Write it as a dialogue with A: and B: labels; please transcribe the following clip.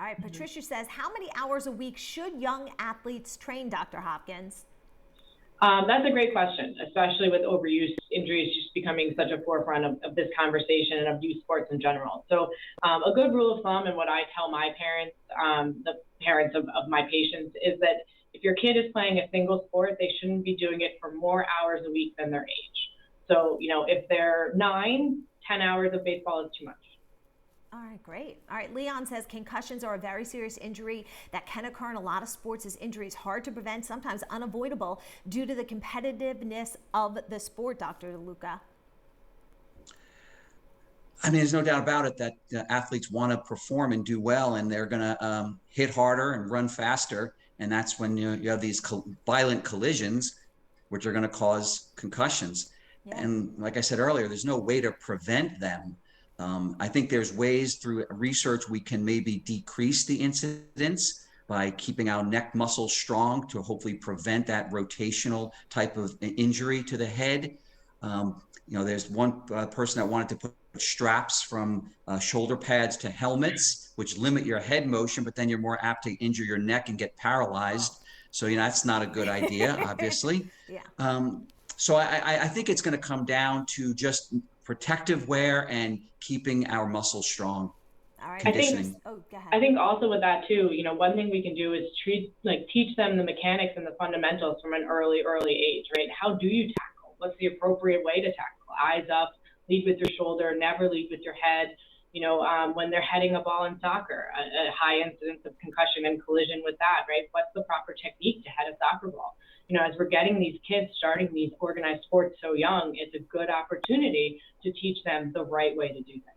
A: All right, Patricia says, how many hours a week should young athletes train, Dr. Hopkins?
B: That's a great question, especially with overuse injuries just becoming such a forefront of this conversation and of youth sports in general. So a good rule of thumb, and what I tell my parents, the parents of my patients, is that if your kid is playing a single sport, they shouldn't be doing it for more hours a week than their age. So, if they're 9, 10 hours of baseball is too much.
A: All right, great. All right, Leon says concussions are a very serious injury that can occur in a lot of sports. This injury is hard to prevent, sometimes unavoidable, due to the competitiveness of the sport, Dr. DeLuca.
C: I mean, there's no doubt about it that athletes want to perform and do well, and they're going to hit harder and run faster. And that's when you have these violent collisions, which are going to cause concussions. Yeah. And like I said earlier, there's no way to prevent them. I think there's ways through research we can maybe decrease the incidence by keeping our neck muscles strong to hopefully prevent that rotational type of injury to the head. There's one person that wanted to put straps from shoulder pads to helmets, which limit your head motion, but then you're more apt to injure your neck and get paralyzed. Oh. So, that's not a good idea, obviously. Yeah. So I think it's going to come down to just protective wear and keeping our muscles strong.
A: All right.
C: Conditioning.
B: Go ahead. I think also with that too, one thing we can do is teach them the mechanics and the fundamentals from an early age, right? How do you tackle? What's the appropriate way to tackle? Eyes up, lead with your shoulder, never lead with your head. When they're heading a ball in soccer, a high incidence of concussion and collision with that, right? What's the proper technique to head a soccer ball? As we're getting these kids starting these organized sports so young, it's a good opportunity to teach them the right way to do things.